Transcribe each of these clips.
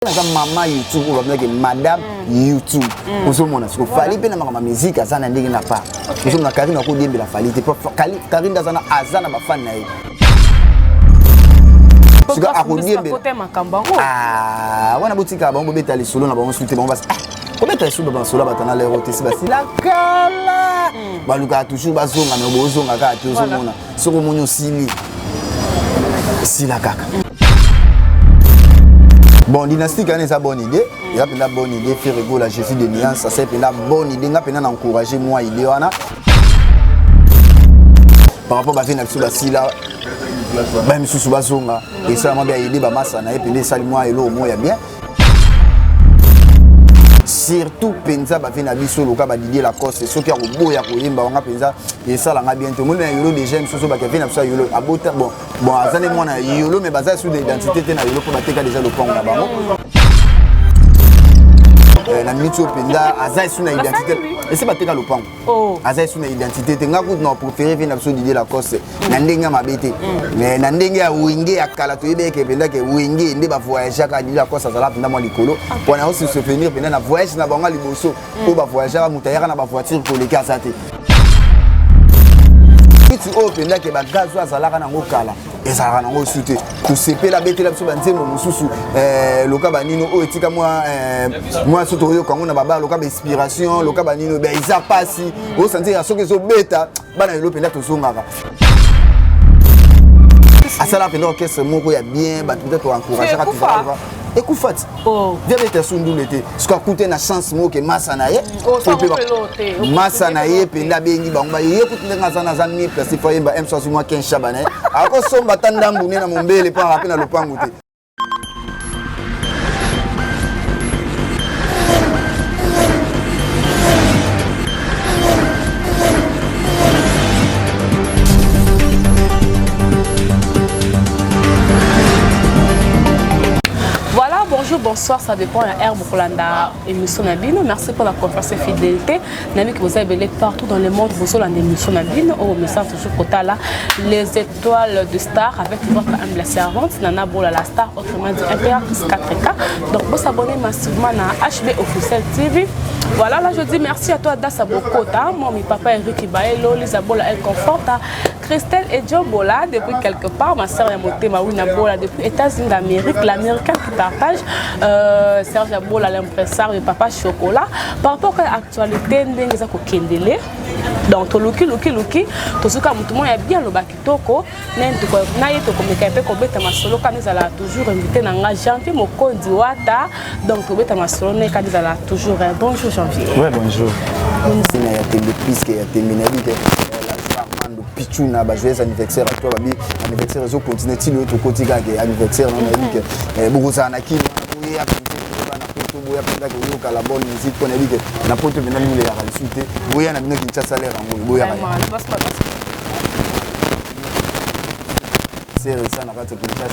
Maman YouTube ou madame YouTube. Nous sommes on fali pe na ma musique azana ndenge na pa. Nous sommes na Karine ko dembe la fali te Karine azana ba fan na ye. Suka akodembe. Ah, wana botika bango beta li solo na bango suite bango bas. Ko beta solo ba solo batana le rotesi basi la kala. Baluka toujours bazonga na bozonga ka te ozomona. Soko monyo sili. Sila kaka. Bon, dynastie, c'est une bonne idée. Il y a une bonne idée, faire la gestion de nuances. Ça c'est une bonne idée. Il y a encourager moi idée. Par rapport à la vie là, même si je suis et ça m'a bien aidé, et puis ça moi et l'eau, moi bien. Surtout penza ba fait na biso loka ba Didier Lacoste ceux qui a boya ko yimba nga penza et ça la nga bientôt mon yolo déjà msoso ba fait na biso yolo abota bon azane mona yolo mais baza sur l'identité na yolo ko bateka déjà le pont na bango na mito penza azai sur na identité et c'est bateka le pont azai sur na identité te nga ko na préféré fait na biso Didier Lacoste na ndenga mabete mais na ndenga ya winge ya kala to yebe ke penza ke winge nde ba voyager ka Didier Lacoste azala penza mo likolo pour na aussi se venir penza na voyage na bango liboso po ba voyager mutayaka na ba voiture ko leka sate tu open que ba gaz azalaka na ngokala ezalaka na ngo sute to sepela betela biso banzembo mususu loka banino o etika moi soto yo kango na baba loka ba inspiration loka banino ba isa pasi o sentir ya soki zo beta bana yo penda to songaka asala penda orchestre moko ya bien ba peut-être encourager à tout écoute Fati viens mettre son double été ce qu'a coûté na chance mo que massa na ye massa na ye penda bengi bango ba ye coûte nga za na za mi place fa yemba M60 moi 15 chabane ako somba tandambu na mombele pa rapena lopango te. Bonsoir, ça dépend de l'ère pour la émission Nabino. Merci pour la confiance et fidélité. Nami que vous avez belé partout dans le monde, vous avez l'émission Nabino. Au message toujours côté là, les étoiles de star avec votre âme la servante, Nana Bola la star, autrement dit Impératrice 4K. Donc vous abonnez massivement à HB Officiel TV. Voilà, là je dis merci à toi Dassa Bokota, mon papa Eric Ibaelo, Lisa Bola elle conforte, Christelle et Joe Bola depuis quelque part, ma soeur Yamote Mawina Bola depuis États-Unis d'Amérique, l'américain qui partage. Serge Abola l'impresseur et Papa Chocolat par rapport à l'actualité ndengeza ko kendele donc to luki to suka mutu mo ya bien lo bakitoko nento ko na yeto ko meka pe ko beta masolo kanisa la toujours invité na nga Janvier Mokondi Wata donc to beta masolo ne kanisa la toujours bonjour Janvier. Ouais bonjour. Il y a des pistes qui a terminé Pichuna ba joyeux anniversaire à toi babi anniversaire zo continuer ti le to kotika ke anniversaire na que beaucoup ça na ki ya na poto boya penda ko yo kala bonne musique ko na bi ke na poto bina mule ya kalisute boya na bino kincha salaire ngo boya c'est ça na kati kincha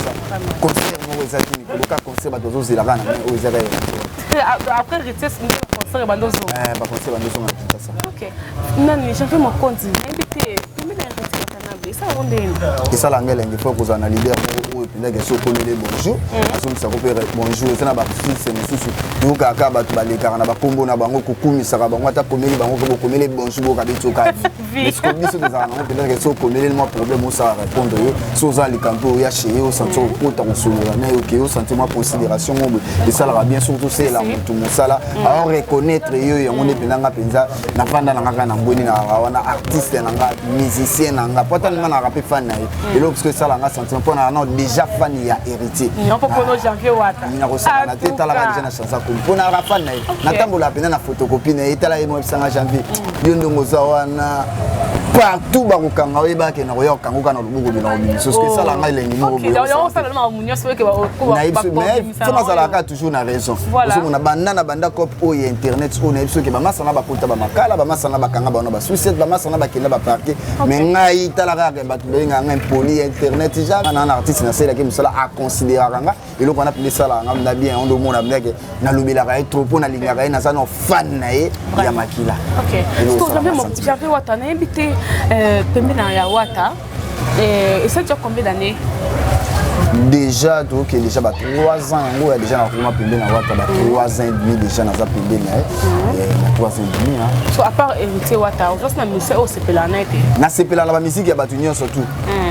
concert ngo ezaki ko ka concert ba dozo zela kana o ezaka après retest concert ba dozo ba concert ba dozo na kincha OK nani je fais mon compte invité et ça l'anglais il faut qu'on analyse ou puis que so communiquer bonjour aso ça ko bonjour c'est na ba c'est mususu yo kaka ba ba le karana ba kombo na bango ko kumisa ka bango ta komeli bango ko komeli bonjour ka biso ka mais ce que biso des ana peut-être que so komeli moi problème on ça répondre yo so za li campo ya chez yo santo ko ta solo na yo ke yo sentiment considération et ça la bien surtout c'est là tout mon ça là alors reconnaître yo yango ne penanga penza na panda na ngaka na ngoni na wana artiste na ngaka musicien na ngaka pota na na rapé fan na et là parce que ça la ngaka sentiment pour na déjà fan ya héritier non pour no Janvier Wata ni na rosana na teta la déjà na chansa ko pona ra fan na na tambola pena na photocopie na etala mo sanga Janvier yo ndongo za wana partout ba ko kanga oyeba ke na ko yokanga kana lubuko bina obini so que ça la ngai lengi mo boyo yo ça na munyo so ke ba ko ba ça la ka toujours na raison parce que na banda cop o internet o na biso ke ba masana ba kota ba makala ba masana ba kanga ba na ba suicide ba masana ba kenda ba parquet mais ngai tala ka ba benga ngai poli internet ja na artiste na sela ke musala a considérer kanga et le qu'on appelle ça là na bien on do mona bien na lobela ka trop po na linga ka na ça no fan na ye ya makila. OK j'avais Wata na invité Pembina ya Wata et ça dure combien d'années? déjà donc déjà 3 ans il y a déjà na pembé na wata 3 ans et demi déjà na za pembé na 3 ans et demi so à part héritier wata on na musique au sepelana été na sepelana ba musique ya batunyo surtout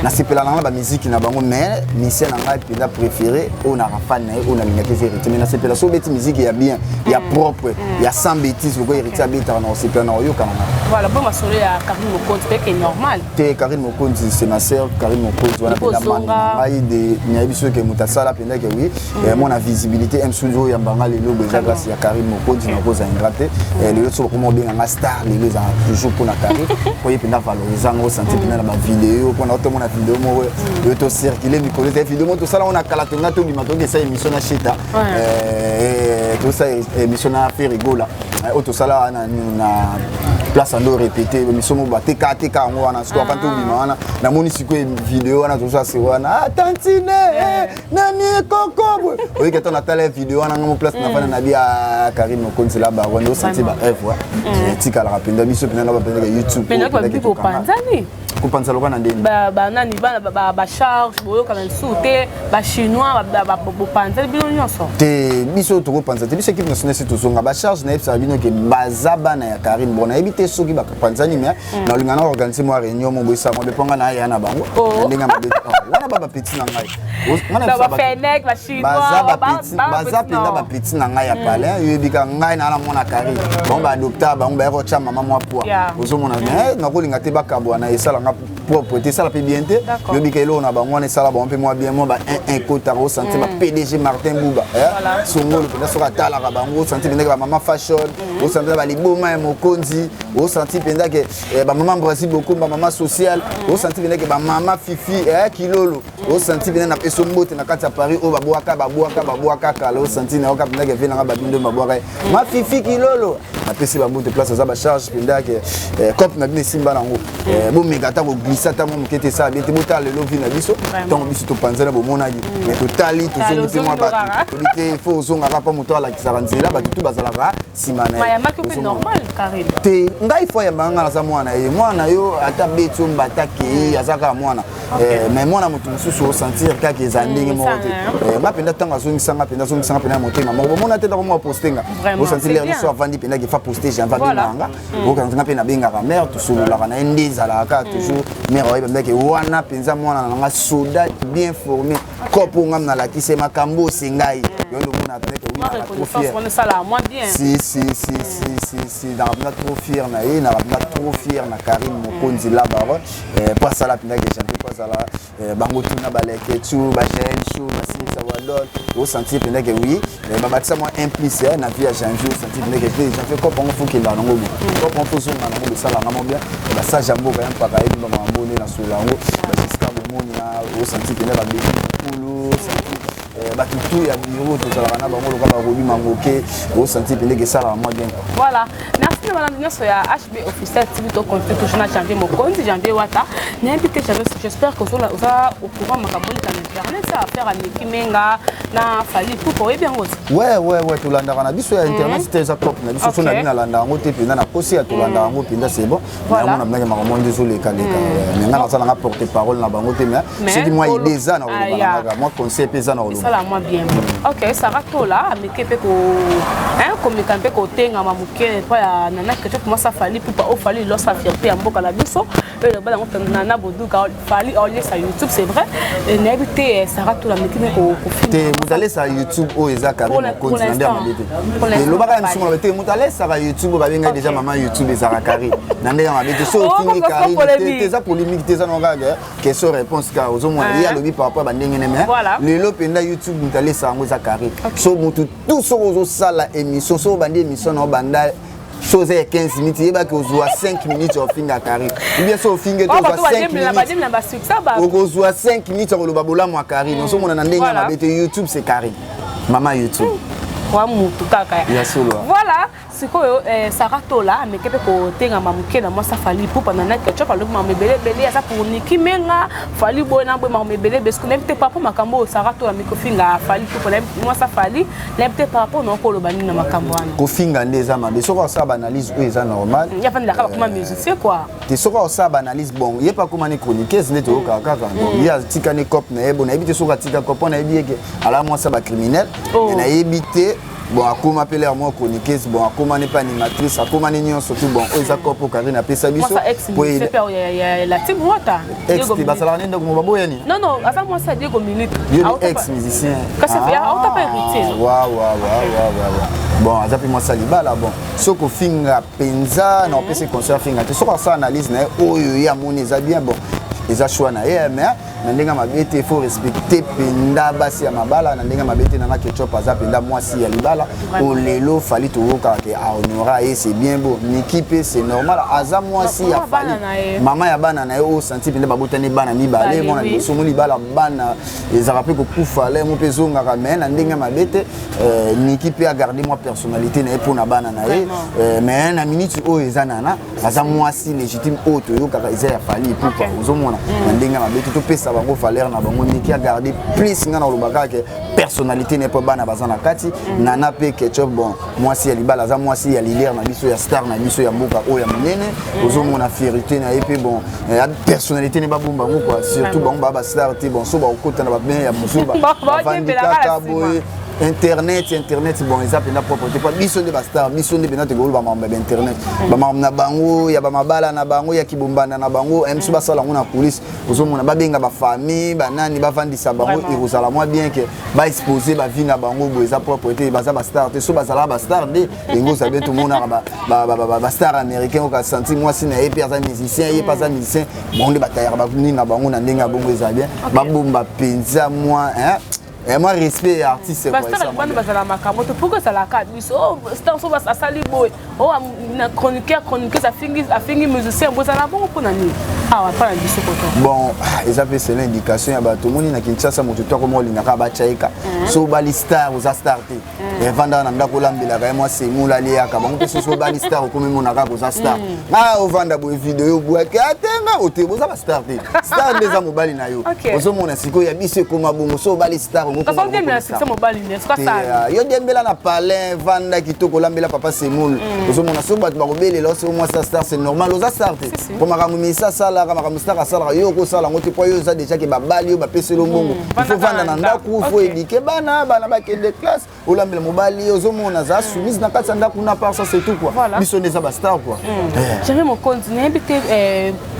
na sepelana ba musique na bango mais musicien na ngai penda préféré on a fan na on a lingaki héritier mais na sepelana so beti musique ya bien ya propre ya sans bêtises le héritier habita na sepelana yo kana voilà bon ma solo ya Karine Mokonzi c'est normal te Karine Mokonzi c'est ma sœur Karine Mokonzi wana penda ngai de nyabiso ke mutasala penda ke oui mon visibilité m studio ya mbanga lelo déjà grâce ya Karine Mokonzi na cause ingrate le yoso comme bien nga star les toujours pour na Karine pour y penda valoriser ngo sentir penda na ba vidéo pour na auto na vidéo mo yo to circuler mikolo te vidéo mo to sala on a kala to ngato bimato ke sa émission na chita tout ça émission na faire rigola auto sala na place ando répéter émission mo ba teka ngo wana siko kanto bimana na moni siko vidéo wana tout ça c'est wana tantine nani kokobwe oui que ton atale vidéo wana ngo place na fana na bia Karine Mokonzi la baronne au senti ba œuvre tika la rapenda biso pena na ba pena YouTube mais na ba bipo panzani kupanza lokwa na ndeni ba nani ba charge boyo kana soute ba chinois ba panza bino nyonso te biso to kupanza te biso équipe nationale c'est to zonga ba charge na epsa bino ke bazaba na ya Karine bona ebite soki ba panzani mais na lingana organiser moi réunion mo boisa mo beponga na ya na bango ndinga mabe wana ba petit na ngai wana ba fenek ba chinois baza penda ba petit na ngai ya palais yebika ngai na la mona Karine bon ba docteur ba ngba ro cha mama moi poa ozo mona mais na ko linga te ba kabwa na esala propreté ça la peut bien te yo bikelo na bango na sala bon peu moi bien moi ba un kota au senti ba PDG Martin Bouba songolo penda soka tala ka bango senti penda ba mama fashion au senti ba liboma ya Mokonzi au senti penda ke ba mama Brazil beaucoup ba mama social au senti penda ke ba mama Fifi kilolo au senti penda na peso mbote na kati ya Paris au ba boaka kala au senti na ka penda ke vena ba bindo ba boaka ma Fifi kilolo na pesi ba mbote place za ba charge penda ke cop na bien simba nango bo megata ko glissata mo mukete sa bien te bota le lovi na biso donc biso to panzana bo monadi mais to tali to zongi pe mo ba to bité faut zonga pa moto ala kisara nzela ba tout bazalaka simana ya maki pe normal Karine te ngai fo ya manga na sa mwana yo ata beto mbata ke azaka mwana mais mwana mutu mususu sentir kaka ezandingi mo te nga penda tanga zongi sanga penda motema mo mona te da mo postenga bo sentir les so avandi penda ki fa poster j'ai va binanga bo kan nga pena benga ka mère to solo la na ndiza la ka toujours mère oye que wana penza mwana nga soda bien formé kopo ngam na la kise makambo sengai yo ndo mona tene que oui on ça là moi bien si dans la trop fier na ye na trop fier na Karine Mokonzi la baro pas ça la pina que chanter pas ça là bango tuna baleke tu ba chaîne chou ba sinsa wadol au sentir pina que oui ba batisa moi impliqué na vie à janvier au sentir pina que j'ai fait kopo on faut qu'il la ngo kopo on faut zo na ngo ça la ngamo bien ba ça jambo ba yamba ka yimba mambo na solango ba jusqu'à bomoni na au sentir pina ba bikulu batutu ya bureau to sala na bango loka ba robi mangoke au sentir pina que ça la moi bien voilà merci madame Nyoso ya HB officiel Tibito constitution na janvier Mokonzi janvier wata n'invité j'espère que vous va au courant makaboli ka internet ça affaire à Nikimenga na Fali pour bien aussi ouais to landa na biso ya internet c'était ça top na biso na bina landa ngo te pina na kosi ya to landa ngo pinda c'est bon na mona bina makambo désolé ka mais na sala nga porter parole na bango te mais c'est moi idée ça na moi conseil pesa na ça la moi bien OK ça va to là ameke pe ko comme kampe ko tenga mamuke pa ya nana que tu commences à Fali pour pas au Fali lorsque la fierté en boka la biso et le bala on nana boduka Fali on est sur YouTube c'est vrai et n'habité ça va to la meke ko vous allez sur YouTube au eza Karine Mokonzi na ndia mabete le baka msumo na bete vous allez sur YouTube ba benga déjà maman YouTube eza Karine na ndia mabete so fini Karine teza polémique teza no gaga question réponse ka ozomo ya lobi par rapport ba ndenge ne mais le lopenda YouTube vous allez sur ngo eza Karine so mutu tout so ozo sala émission so bandi émission no banda chose 15 minutes yeba que ozoa 5 minutes au finga Karine ou bien so finga to ozoa 5 minutes ozoa 5 minutes au loba bola mo Karine so mona na ndenge mabete YouTube c'est Karine maman YouTube wa mutu kaka ya solo voilà sikoyo Sarah Tola amekepe kotenga mamuke na mwasa fali pupa na na ketchup alobi mamebele bele ya sa pour niki menga fali bona bo mamebele parce que n'était pas pour makambo Sarah Tola mikofinga fali pupa na mwasa fali n'était pas pour non ko lobani na makambo wana kofinga ndeza mabe soko ça analyse ou eza normal ya fa ndaka kuma musicien quoi te soko ça analyse bon yé pas comment ni chroniqueuse ne to kaka donc ya tika ne cop na ebo na ebite soko tika cop na ebieke ala moi ça ba criminel na ebite bon akoma appeler moi chroniqueuse bon akoma n'est pas animatrice akoma ni nyonso tout bon oza kopo Karine apesa biso pour la team wata ex ti basala nenda ko baboya ni non asa moi ça Diego minute ex musicien ka ça fait on t'a pas hérité wa bon azapi moi ça libala bon soko finga penza na opese concert finga te soko ça analyse na oyo ya moni za bien bon eza choix na ye mais ndenge mabete faut respecter penda basi ya mabala na ndenge mabete na ketchup aza penda mwasi ya libala o lelo fali to woka ke a honora et c'est bien beau nikipe c'est normal aza mwasi ya fali mama ya bana na ye o senti penda babotane bana mibale mona biso mo libala bana les rappels ko kufa le mo pezo ngaka mais na ndenge mabete nikipe a garder moi personnalité na pour na bana na ye mais na minute o eza nana aza mwasi légitime o to yoka eza ya fali pourquoi ozomona na ndenge mabete to pesa bango valeur na bango niki a garder plus nga na lobaka ke personnalité n'est pas bana bazana kati nana pe ketchup bon mwasi ya libala za mwasi ya leader na biso ya star na biso ya mboka o ya munene ozomona fierté na epe bon personnalité ne ba bomba ngo quoi surtout bango ba star te bon so ba okota na ba bien ya musuba vandika boy internet bon ils appellent la propreté pas biso de star biso de benate golo ba mamba internet ba mamba na bango ya ba mabala na bango ya kibombana na bango msu ba sala ngona police ozomona ba benga ba famille ba nani ba vandisa bango irosala moi bien que ba exposer ba vie na bango bo eza propreté ba za ba star te so ba sala ba star de ngo ça bien tout monde ba star américain au ka senti moi si na epe za musicien et pas za musicien bon de bataille ba ni na bango na ndenga bongo eza bien ba bomba penza moi hein. Et moi, respect artiste, c'est quoi ça? Pourquoi ça la carte? Oh, c'est un sauve à Saliboy. Oh, chroniqueur, ça finit musicien. Vous allez bon pour nani? Ah, on va pas dire ça. Bon, ils appellent c'est l'indication. Il y a tout le monde qui a ça, mon tuteur comme il n'a pas chaika. So balistar, vous a starté. Et vendant dans la colombe, là, moi c'est moula liya. Quand on peut se sauver balistar, comme mon arabe vous a starté. Ah, au vendant des vidéos, vous êtes atteint, au thé, vous avez starté. Star des amours balinayo. Vous avez mon asiko, il y a bis comme un bon so balistar. Yo dembela na palais vanda kitoko lambela papa semoul ozomona so bat barobele lo so moi ça star c'est normal oza starté pour makamumisa sala makamustar sala yo ko sala ngote po yo za déjà ke babali yo ba peselo mbongo il faut vanda na ndaku faut éduquer bana ba kende classe olambela mobali ozomona za soumise na kati ndaku na part ça c'est tout quoi biso neza ba star quoi j'avais mon continue habité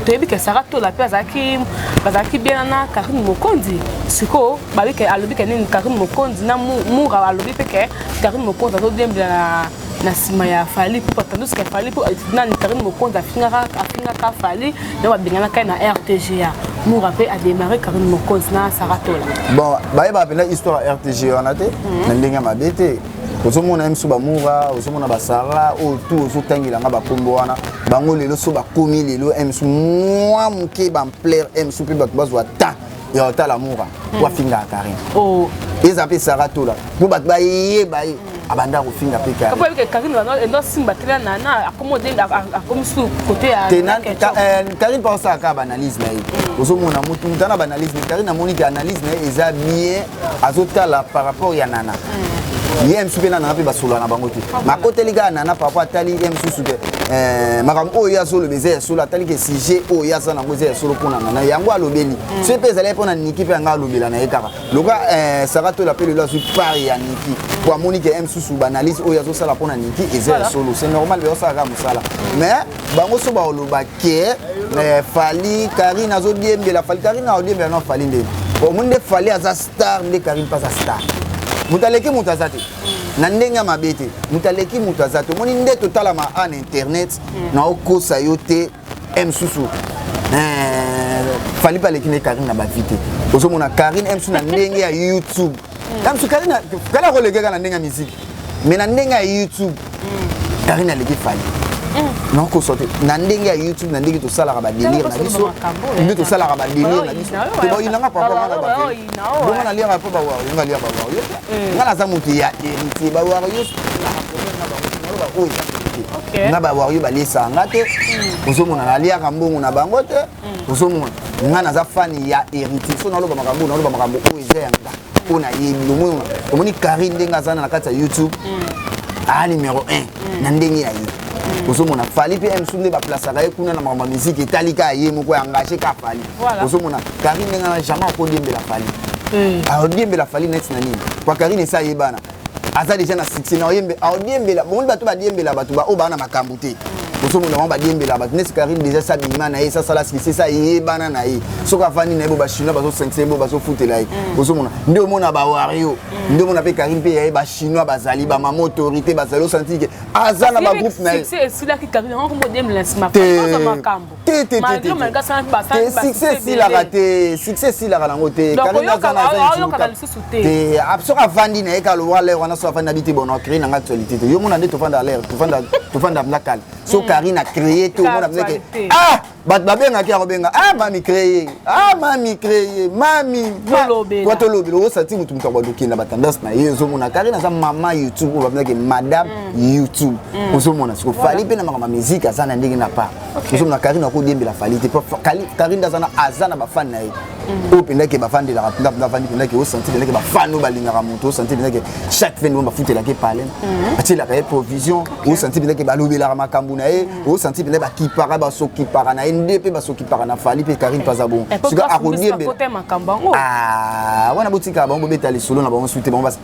toyebi ke Sarah Tola pe azaki bien na Karine Mokondi siko babi ke alobi ke nini Karine Mokondi na mura alobi pe ke Karine Mokondi azo dembela na sima ya fali pour tandis que fali pour na Karine Mokondi afinga ka fali na babengana ka na RTGA mura pe a démarré Karine Mokondi na Sarah Tola bon ba pena histoire RTGA on a te na ndenga mabete ozomona msu bamura ozomona basara o tout ozotangila nga bakombo wana bango lelo so bakomi lelo msu moi muke bamplaire msu pe bato bazwa ta ya otala mura wafinga Karine oh ezape Sarah Tola po bato bayeba ye abanda kofinga pe Karine parce que Karine ndo simba tela nana accommodé akomi su côté ya Karine pense à ka analyse na ye ozomona mutu mutana ba analyse Karine amoni que analyse na ye eza bien azotala par rapport ya nana yem super nana pe basolo na bango te makoteli ga nana papa tali yem susu ke makam o ya solo beze solo tali ke sujet o ya sana ngoze solo pona nana yango alobeli so pe zale pona niki pe nga alobela na ekaka loka Sarah Tola pe le su par ya niki pour moni ke yem susu banalise o ya so sala pona niki eze solo c'est normal be ça ga musala mais bango so ba oloba ke fali Karine azo diembela fali Karine azo diembela na fali ndé o monde fali aza star ndé Karine pas star mutaleki mutazate na ndenga mabete mutaleki mutazate moni nde totala ma an internet na okosa yote msusu fali paleki ne Karine na bavite ozomona Karine msusu na ndenge ya YouTube msusu Karine kala kolekeka na ndenga musique mais na ndenga ya YouTube Karine aleki fali non ko sorti na ndenge ya YouTube na ndenge to sala ka ba délire na biso ndenge to sala ka ba délire na biso to ba inanga papa na ba bonga na lia papa wa nga lia ba wa yo nga na za mutu ya héritier ba wa yo nga ba wa yo ba lesa ngate ozomona na lia ka mbongo na bango te ozomona nga na za fan ya héritier so na lo ba makambo o eza yanga ona yebi lo moni Karine ndenga zana na kati ya YouTube numéro 1 na ndenge ya yi ozomona fali pe msunde ba place ka ekuna na mama musique etalika ye moko engagé ka fali ozomona Karine ndenga jamais ko diembela fali a diembela fali net na nini kwa Karine sa yebana aza déjà na 16 na yembe a diembela bon bato ba diembela bato ba o ba na makambo te ozomona ba diembela bato net Karine déjà sa bima na ye sa sala c'est ça yebana na ye soka fani na bo ba chinois bazo 5 bo bazo futela ye ozomona ndio mona ba wario ndio mona pe Karine pe ye ba chinois bazali ba mama autorité bazalo senti que azana ba groupe na ye c'est celui qui Karine on mo dem lancement pas makambo succès si la raté succès si la rango te Karine azana te absoka fandi na ye ka lo wala wana so fandi habité bon créer na actualité yo mona nde to fanda l'air to fanda mlakal so Karine a créé tout le monde a dit ah bat babenga ki akobenga mami créé mami toi to lobelo o sati mutu mutwa badoki na batandance na yezo mona Karine za mama YouTube o babna ke madame YouTube ozo mona so fali pe na mama musique azana ndenge na pa ozo mona Karine ko diembela fali te Karine azana azana ba fan na ye o penda ke ba fan de la rapida ba fan penda ke o senti ke ba fan no balinga mutu o senti ke chaque fin no ba futela ke pale atila ka provision o senti ke ba lobela makambu na ye o senti ke ba kipara ba so kipara na NDP ba so kipara na fali pe Karine pazabon suka akodiembe wana botika bango beta les solo na bango suite bango bas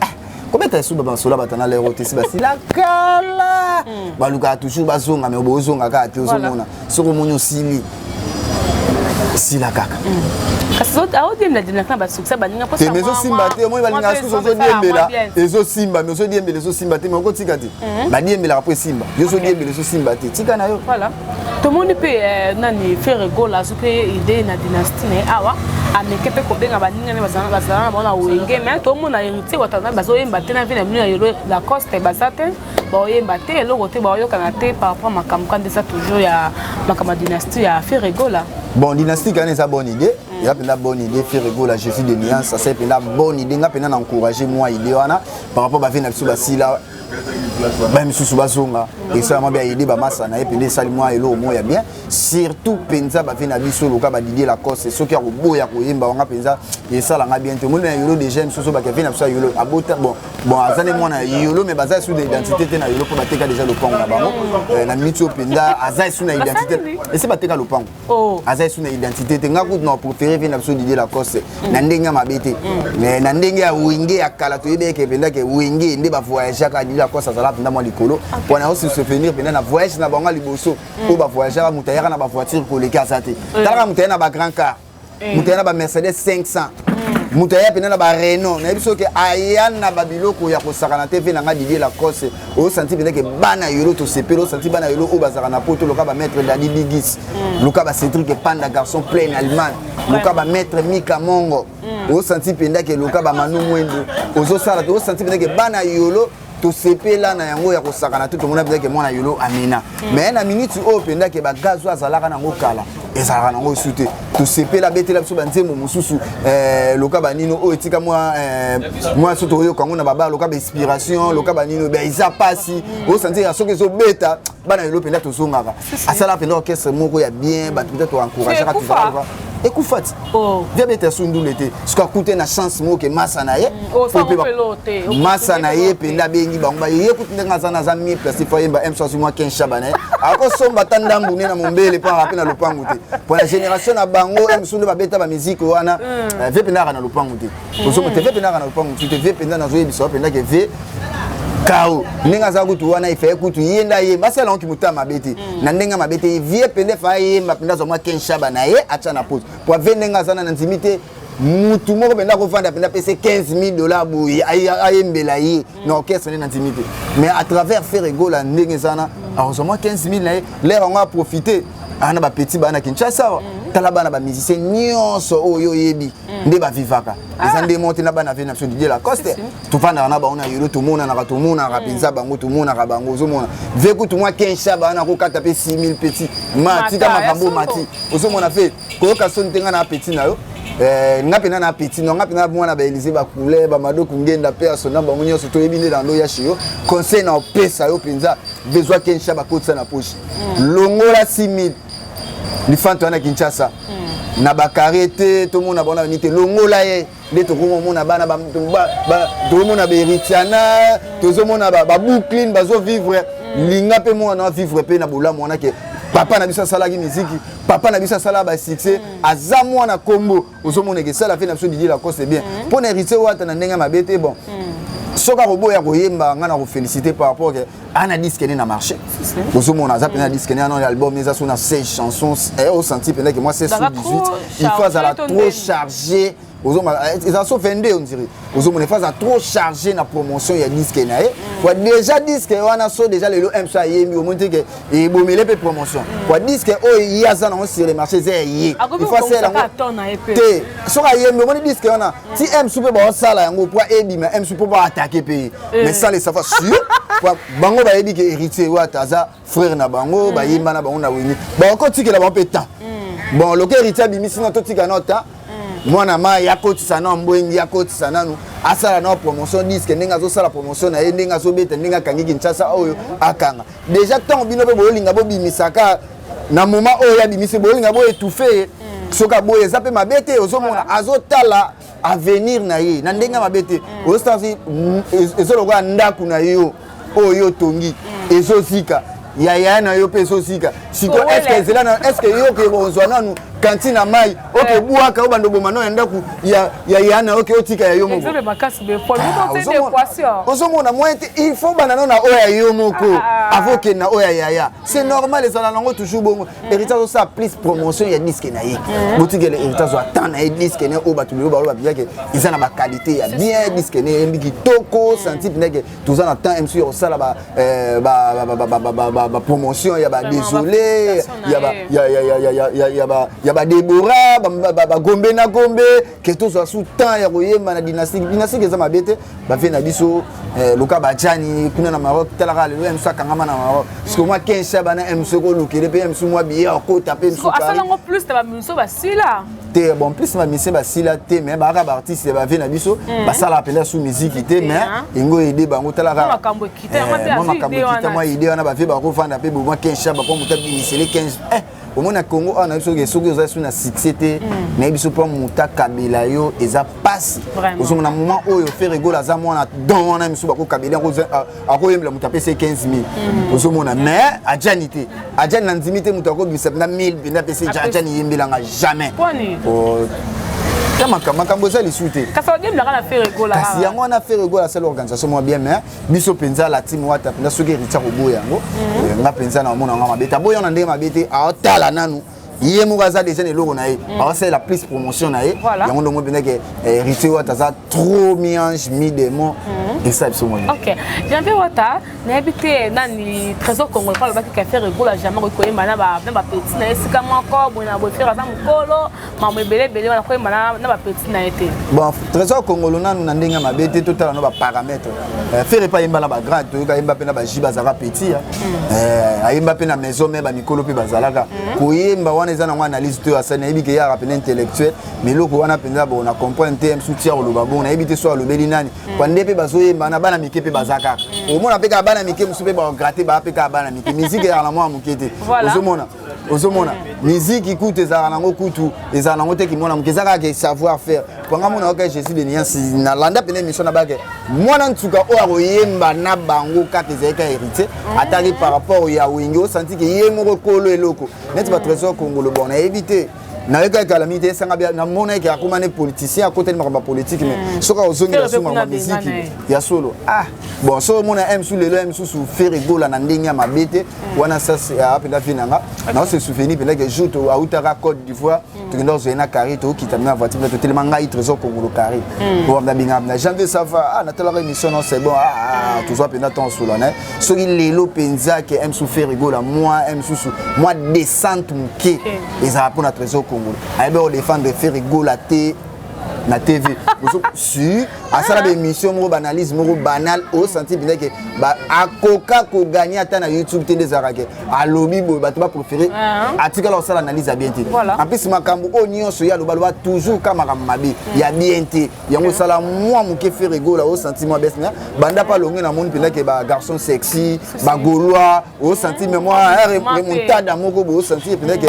kobeta solo ba solo batana le rote si basi la kala baluka toujours bazonga me bozonga ka te ozomona soko monyo sili sila kaka kasi aodiem na dinaka ba succès baninga posa mais zo simba te moi baninga so diembela ezo simba mais zo diembela zo simba te mais ko tika te ba diembela après simba yo zo diembela zo simba te tika na yo voilà tout le monde peut nani faire rigolo azo pe idée na dynastie ne awa ameke pe ko benga baninga ne bazana bona wenge mais tout le monde a hérité watana bazo yemba te na vina bino yelo la coste basate ba yemba te eloko te ba yo kana te par rapport makam quand ça toujours ya makama dynastie ya faire rigolo. Bon, dynastie, c'est une bonne idée. Il y a une bonne idée, faire rigolo la Jésus de nuance. Ça c'est une bonne idée. Il y a encourager moi idée par rapport à venir sur la sila. Même sous Subazonga et ça m'a bien aidé ba massa na epende salimo elo mo ya bien surtout penza ba vina biso loka ba Didier Lacoste ce qui a boya ko yemba nga penza et ça la nga bien te mona yolo déjà msuso ba vina biso yolo abota bon azane mona yolo mais baza sous d'identité te na yolo ko bateka déjà le pango na bango na mitio penda azai sous na identité et c'est bateka le pango azai sous na identité te nga ko na préférer vina biso Didier Lacoste na ndenga mabete mais na ndenga ya wenge ya kala to yebe ke penda ke wenge nde ba voyager ka Didier Lacoste ça là moi likolo pour na aussi se venir pendant na voyage na bango liboso ko ba voyager mutayaka na ba voiture ko leka sate tala mutayaka na ba grand car mutayaka na ba Mercedes 500 mutayaka pendant na ba Renault na biso ke ayana ba biloko ya ko sakana TV na nga Didier Lacoste o senti pendant ke bana yolo to sepelo senti bana yolo o bazaka na poto loka ba maître Dadi Bigis loka ba Cédric Panda garçon plein allemand loka ba maître Mika Mongo o senti pendant ke loka ba Manu Mwendo ozo sala to senti pendant ke bana yolo to sepela na yango ya kosakana tout le monde a que moi na yolo amena mais na minute o penda ke ba gazo azalaka na ngokala ezalaka na ngo sute to sepela betela biso banzemo mususu loka banino o etika moi soto yo kango na baba loka ba inspiration loka banino ba isa pasi o sentir soki zo beta bana yolo penda to zongaka asala penda orchestre moko ya bien ba peut-être to encourager tout ça Ekoufat. Viens mettre sur nous l'été. Ce qu'a coûté na chance mo que Masanaye. Masanaye penda bengi bamba écoute nga za na za mi place fa yemba M60 moi 15 chabane. Ako somba tandambu na mombele pa rapina na lopangu te. Pour la génération na bango M60 ba beta ba musique wana ve penda na lopangu te. Ozomo te ve penda na lopangu te ve penda na zo yebiso penda ke ve Kao ninga za kutu wana ife kutu yenda ye basala onki mutama beti na ndenga mabete vie pende fa ye mapenda zo mwa kenshaba na ye acha na pose pour venenga za na intimité mutu moko benda ko vanda penda pese $15,000 boyi ayembela ye na orchestre na intimité mais à travers faire rigolo ndenga za na heureusement $15,000 na ye l'air on a profiter ana ba petit bana Kinshasa tala bana ba musicien nyonso oyo yebi nde ba vivaka ezande monte na bana vena so Didier Lacoste tout fanda na ba on a yolo tout mona na tout mona rapinza bango tout mona ka bango zo mona veku tout moi 15 chaba na ko kata pe 6000 petits mati ka makambo mati ozo mona fait ko ka son tenga na petit na yo nga pena na petit no nga pena mwana ba Élysée ba couleur ba mado kungenda pe asona bango nyonso to yebi nde dans lo ya shio conseil na pesa yo penza besoin 15 chaba ko tsa na poche longola 6000 Lifanto wana Kinshasa na bakarete to mona bona unité longola ye nde to ko mona bana ba to mona ba héritiana to zo mona ba boucline bazo vivre linga pe mona vivre pe na bola mona ke papa na biso sala ki musique papa na biso sala ba succès aza mwana kombo ozo mona ke sala fait na biso Didier Lacoste bien pour hériter wata na ndenga mabete bon soka robo ya koyemba nga na ko féliciter par rapport que ana disque na marché ozo mona za pena disque na l'album les a sur 16 chansons et au senti pena que moi c'est sur 18 il faut ça trop chargé ozo ma ils a so 22 on dirait ozo mona phase trop chargé na promotion ya disque na quoi déjà disque wana so déjà le MC yemi au monter que et bomele pe promotion quoi disque o yaza na on sur les marchés c'est il faut ça la te soka yemi au monter disque wana si M super ba sala yango pour ebi mais M super pas attaquer pays mais ça les savoir sûr bango ba yebi que héritier wa taza frère na bango ba yimba na bango na wini ba ko tikela ba pe temps bon le héritier bimisi na to tika nota mwana ma yakotisa na mbwengi yakotisa nanu asala na promotion disque ndenga zo sala promotion na ndenga zo beta ndenga kangi Kinshasa oyo akanga déjà tant bino pe bolinga bo bimisaka na moment oyo ya bimisi bolinga bo étouffé soka boye zape mabete ozomona azotala avenir na ye na ndenga mabete ostansi ezoloka ndaku na yo oyo tongi ezosika ya na yo pe ezosika siko est-ce que yo ke bonzwa nanu kantina mai oke buaka obando bomano ya ndaku ya na oke otika ya yo moko exemple makasi be pour nous d'équation ozomona moi il faut banana na oya yo moko avoke na oya ya c'est normal les alango toujours bon héritage ça plus promotion ya disque na ye boutique le héritage attend na disque na obatu lo ba bien que ils na ba qualité ya bien disque na mbiki toko senti que tout ça na temps MC au sala ba promotion ya ba désolé ya ba Deborah ba gombe na gombe que tout soit sous temps ya koyemba na dynastique za mabete ba fait na biso luka bachani kuna na Maroc talaka le MC kangama na Maroc parce que moi 15 chaba na MC ko lukele pe MC moi bien ko taper MC ka asala ngo plus ta ba miso ba sila te bon plus ma mise ba sila te mais ba ka artiste ba fait na biso ba sala appeler sous musique te mais ingo aider bango talaka makambo kita moi idée wana ba fait ba ko fanda pe bon 15 chaba ko mutabi misele 15 au moins na Congo on a biso que soki oza na succès te na biso pour muta kabila yo eza passe au moment oyo faire rigolo za mwana don na miso ba ko kabila ko akoyembla mutape 15000 au moment mais adjanité adjan na ndimité mutako bisa na 1000 bina pese adjani yembelanga jamais makambo za lisute kasi game la faire rigolo kasi yango na faire rigolo c'est l'organisation moi bien mais biso penza la team wata na soki héritier ko yango nga penza na mona nga mabeta boyo na ndenge mabete aotala nanu ye mugaza déjà ne logo na ye c'est la plus promotion na ye yango ndo mo bena ke héritier wata za trop miange mi démon et ça absolument OK j'avais wata na habité nani trésor congolais quand le bac qui faire rigolo jamais ko yemba na ba petit na esika moko bona bo faire za mukolo mamwe belé wana ko yemba na ba petit na été bon trésor congolais nanu na ndenge mabete total na ba paramètres faire pas yemba na ba grand to ka yemba pe na ba jiba za petit ayemba pe na maison me ba mikolo pe bazalaka ko yemba wana eza na analyse to asana yebi ke ya rappel intellectuel mais loko wana penza bon na comprendre TM soutien lo babo na yebi te so lo beli nani kwa ndepe bazoyemba na bana mike pe bazaka o mona pe ka bana mike musu pe ba gratter ba pe ka bana mike musique ya na mwa mukete ozomona musique écoute ezala nango kutu ezala nango te ki mona mkezaka ke savoir faire kwanga mona oka Jésus de Niansi na landa pene mission na bake mwana ntuka o akoyemba na bango kate zeka héritier atali par rapport ya wingi o senti ke yemo kolo eloko net ba trésor congolais bon na éviter na yeka calamité sanga bia na mona ke akoma ne politicien à côté de ma politique mais soka ozongi la suma ma musique ya solo bon so mona M sous le M sous faire rigolo na ndenge ya mabete wana ça c'est apela finanga na se souvenir pela que jour to autara Côte d'Ivoire to ndo zo na carré to kita na voiture to tellement ngai trésor congolais carré bon na binga na janvier ça va na tala émission non c'est bon tout ça pena temps solo na so il lelo penza que M sous faire rigolo moi M sous moi descente muke ezala pour na trésor congolais ayebe o défendre faire rigolater na TV si asala ba émission moko banalise moko banal au senti bien que ba akoka ko gagner ata na YouTube te des arake alobi bo ba to ba préférer article la sala analyse bien te en plus makambo o nyonso ya loba toujours kama mabe ya bien te yango sala moi moke faire rigola au senti moi best banda pa longue na monde bien que ba garçon sexy ba gaulois au senti mais moi remontada moko bo senti bien que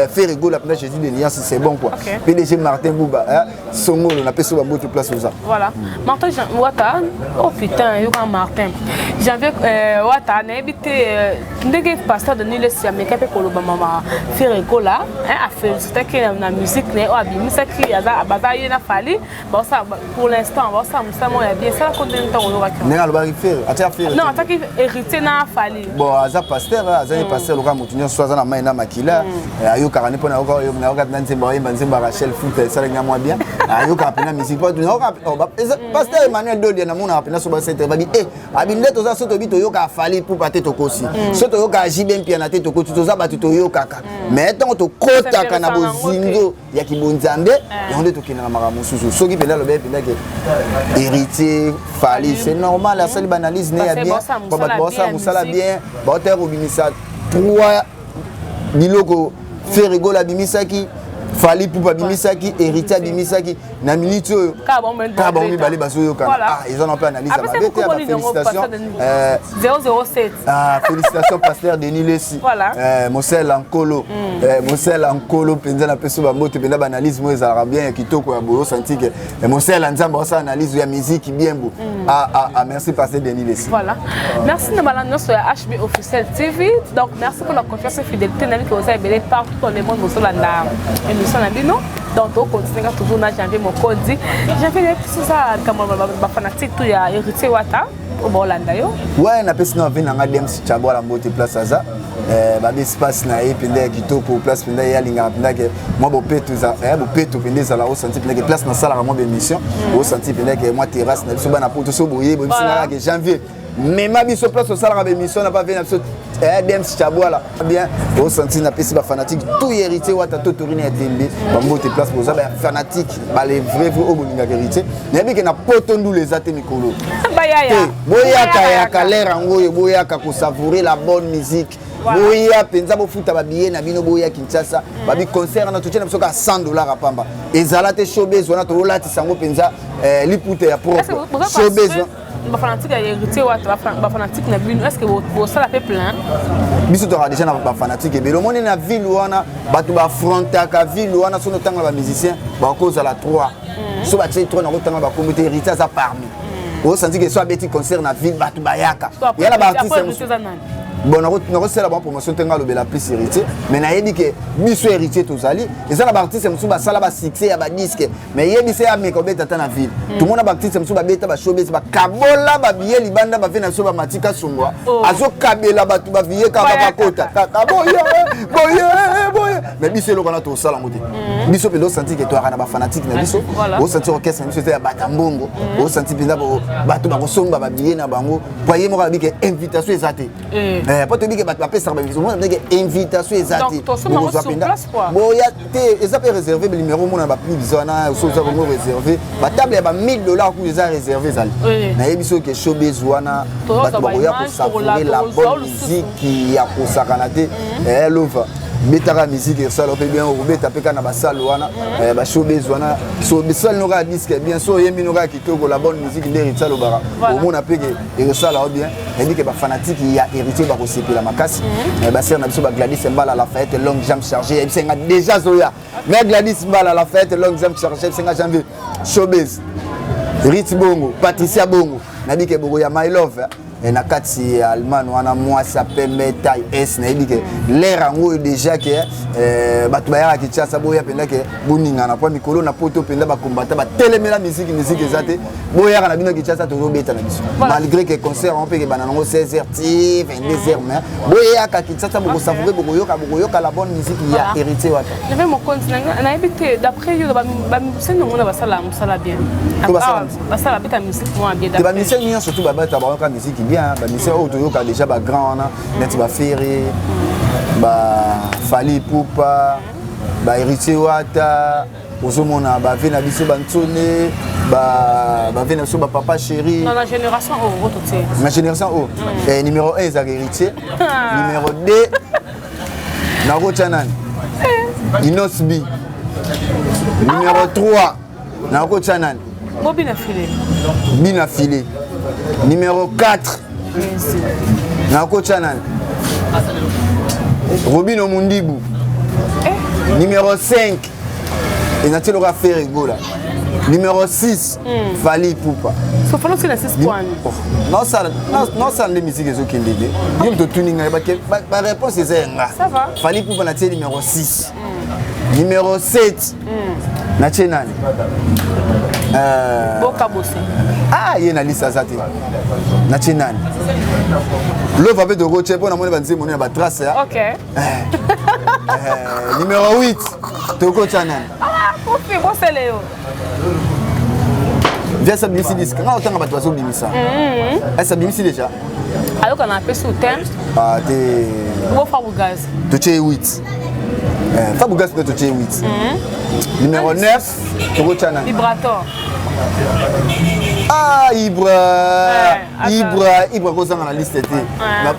faire rigola après Jésus de Nias c'est bon quoi PDG Martin Bouba Songo on appelle ça beaucoup place aux voilà Martin Wata oh putain yo quand Martin j'avais Wata na habité ndenge pasteur de Nile Siameka pe koloba mama faire rigola a fait c'était que la musique né o abimisa ki yaza abaza na fali ba ça pour l'instant ba ça musamo ya bien ça combien de temps on aura né alba faire atia faire non attaque hérité na fali bon aza pasteur aza pasteur loka mutunyo soza na mai na makila ayo karani pona oka yo na oka nzemba yemba nzemba Rachel foot ça nga moi bien ayo ka pena musique pas pasteur Emmanuel Dodia na mona pena so ba sete ba bi abinde to za soto bi to yo ka fali pour pater to kosi soto yo ka jibe mpia na te to kosi to za ba to yo kaka mais tant to kota kana bozingo ya kibonzambe ya onde to kina mara mususu soki pena lo be pena ke héritier fali c'est normal la seule analyse né ya bien ba ça musala bien ba terre obinisa 3 biloko faire rigola bimisaki fali pour bimisaki héritier bimisaki na minute ka bon mi balé baso yo kana ils ont un peu analyse félicitations 007 félicitations pasteur Denis Lessi Mosel Ankolo Mosel Ankolo penza na peso ba mbote penda ba analyse mo ezala bien kitoko ya bo senti que Mosel Nzamba sa analyse ya musique bien beau merci pasteur Denis Lessi voilà merci na balano sur HB officiel TV donc merci pour la confiance et fidélité que vous avez belé partout dans le monde sur la émission na bino donc on continue toujours na janvier mokodi janvier tout ça comme ba fanatique tout ya héritier Wata au Bolanda yo ouais na pesi na vina nga Dems Chabo la mbote place aza ba espace na e pende kitoko place pende ya linga pende que moi bo petu za bo petu pende za la au senti pende que place na sala mo émission au senti pende que moi terrasse na biso bana poto so boye bo bisina que janvier mais ma biso place au sala émission na pas venir biso Dems Chabo la bien au senti na pesi ba fanatique tout héritier Wata to torine ya tembe ba mbote place pour ça ba fanatique ba les vrais au bolinga héritier na bi que na poto ndou les até mikolo boyaka ya kalera ngoyo boyaka ko savourer la bonne musique boya penza bo futa ba billet na bino boya Kinshasa ba bi concert na totiena biso ka $100 apamba ezala te showbiz wana to lati sango penza lipute ya propre showbiz ba fanatique ya héritier Wata ba fanatique na bino est-ce que vous ça la fait plein biso to déjà na ba fanatique et le monde na ville wana batu ba frontaka ville wana sono tanga ba musicien ba cause la 3 so ba tse 3 na kotanga ba comité héritier ça parmi au senti que soit beti concert na ville batu bayaka ya la ba artiste bon on c'est la bonne promotion tenga lobela plus héritier mais na yebi que biso héritier tozali et ça la artiste musu ba sala ba succès ya ba disque mais yebi c'est ya meko beta ta na ville tout le monde ba artiste musu ba beta ba showbiz ba kabola ba biye libanda ba vena so ba matika songwa azo kabela batu ba viye ka ba kota boye mais biso lo kana to sala ngoti biso pe do senti que to kana ba fanatique na biso o senti orchestre na biso ya batambongo o senti pinda batu ba kosomba ba biye na bango voyez mo ka bi que invitation ezate pas te dire que tu as fait ça, mais invitation exacte. Donc, tu as sur place quoi? Bon, il y a des appels réservés, le numéro, on a plus besoin, on a réservé. La table, il y a $1000 que les a réservés. Il y a des choses qui sont showbiz, pour savourer la bonne musique qui a pour sa canate. Elle ouvre. Betara musique et ça, on peut bien rouler, taper quand on a ça, on a showbiz, on a showbiz, on a disque, bien sûr, il y a une qui tourne la bonne musique d'héritier au bara. Au moins, on a payé et ça là bien. Il dit que les fanatiques, il y a héritier, bah aussi la macasse. Bah c'est on a besoin de Gladys Mbala à la fête, longue jambe chargée. Il s'est déjà Zoya. Mais Gladys Mbala à la fête, longue jambe chargée. C'est un janvier showbiz. Ritz Bongo, Patricia Bongo. On dit que Bongo ya my love. Et na kati allemand wana moi ça permet taille S na dit que l'air en haut déjà que batu ba ya Kinshasa boya penda que boninga na po mikolo na poto penda ba combattre ba telemela musique ezate boya na bino Kinshasa to robeta na biso malgré que concert on peut que banana 16h 22h mais boya ka Kinshasa boko savourer boko yoka la bonne musique il y a héritier Wata je vais me continuer na habité d'après yo ba musicien ngona ba sala bien ba sala beta musique moi bien ba musicien surtout ba bata ba musique bien ba mission autoyoka déjà ba grand na net ba ferré ba fali poupa ba héritier wata ozomona ba ve na biso bantsone ba ve na biso ba papa chéri dans la génération au tout ma génération au numéro 1 ezaka héritier numéro 2 nako chanan Inosbi numéro 3 nako chanan Bobina filé Bina filé numéro 4 nako chanan Robino Mundibu numéro 5 et na telo ka faire rigola numéro 6 Fali Poupa so falo c'est la 6 points non ça les musiques ezo kendele yo to tuninga ba réponse ezenga ça va Fali Poupa na telo numéro 6 numéro 7 na chenani Boka Bossé ah yena lisa zate na chenani le va de roche pour na moni banzi moni ba trace OK numéro 8 Toko Chanan ah pour faire quoi c'est Léo viens ça bimisi disque na otanga bato bazo bimisa ça bimisi déjà alors qu'on a appelé sous terme ah t'es wo Fabugaz tu es 8 Fabugaz peut tu es 8 numéro 9 Toko Chanan vibrator ah Ibra kozanga na liste te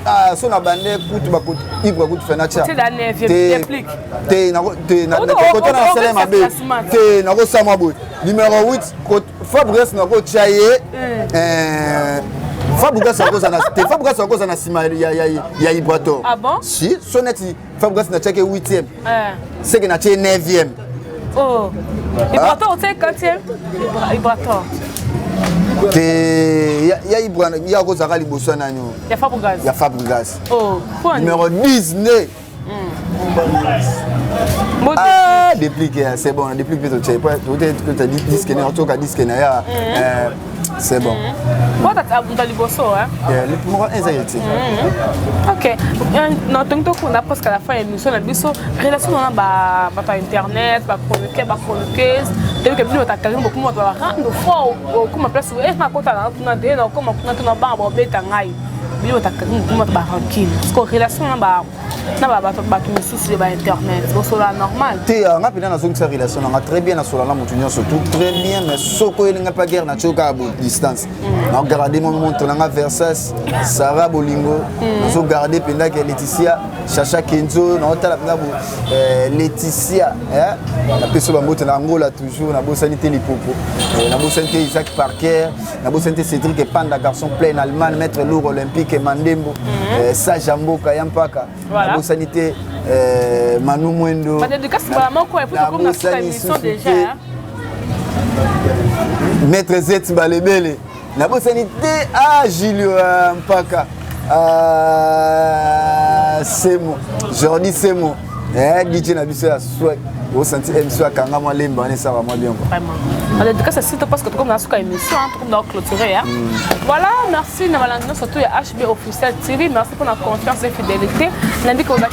ah so na bande kutu ba kutu Ibra kutu fenacha c'est la 9e réplique te na côté na sele mabe te na ko sama boy numéro 8 Fabrice na ko chaye Fabrice na ko na sima ya Ibrato ah bon si soneti Fabrice na chake 8e c'est que na chake 9e oh Ibrato c'est 4e Ibrato ya Ibra ya ko zaka liboso nanyo ya Fabregas oh numéro 10 né ah déplique c'est bon déplique peut tu peut-être dit disque né en tout cas disque na c'est bon bon t'as liboso hein le numéro 1 ça y est OK non tant que on a presque à la fin émission na biso relation na ba internet ba chroniqueuse que nous t'accueillons beaucoup moi va rendre fort comme place et ma kota na de na comme na ba ba beta ngai bio t'accueillons beaucoup ba tranquille parce que relation na ba misusu ba internet c'est normal te nga pena na zongi sa relation nga très bien na sola na mutunyo surtout très bien mais soko elinga pa guerre na choka à distance na regarder mon montre nga Versace Sarah Bolingo na regarder penda que Laetitia Chacha Kenzo na otala penda Laetitia na peso ba moto na Angola toujours na bosanité lipopo na bosanité Isaac Parker na bosanité Cédric et Panda garçon plein Allemagne maître lourd olympique et Mandembo ça Jambo Kayampaka la sanité Manu Mwendo maître Zet Balebele la sanité Gilio Mpaka Semo Jordi Semo DJ na biso ya swag au senti émission à Kanga moi lemba on ça va moi bien vraiment en tout cas c'est surtout parce que comme dans ce émission comme dans clôturer voilà merci na balangino surtout ya HB officiel TV merci pour la confiance et fidélité lundi qu'on a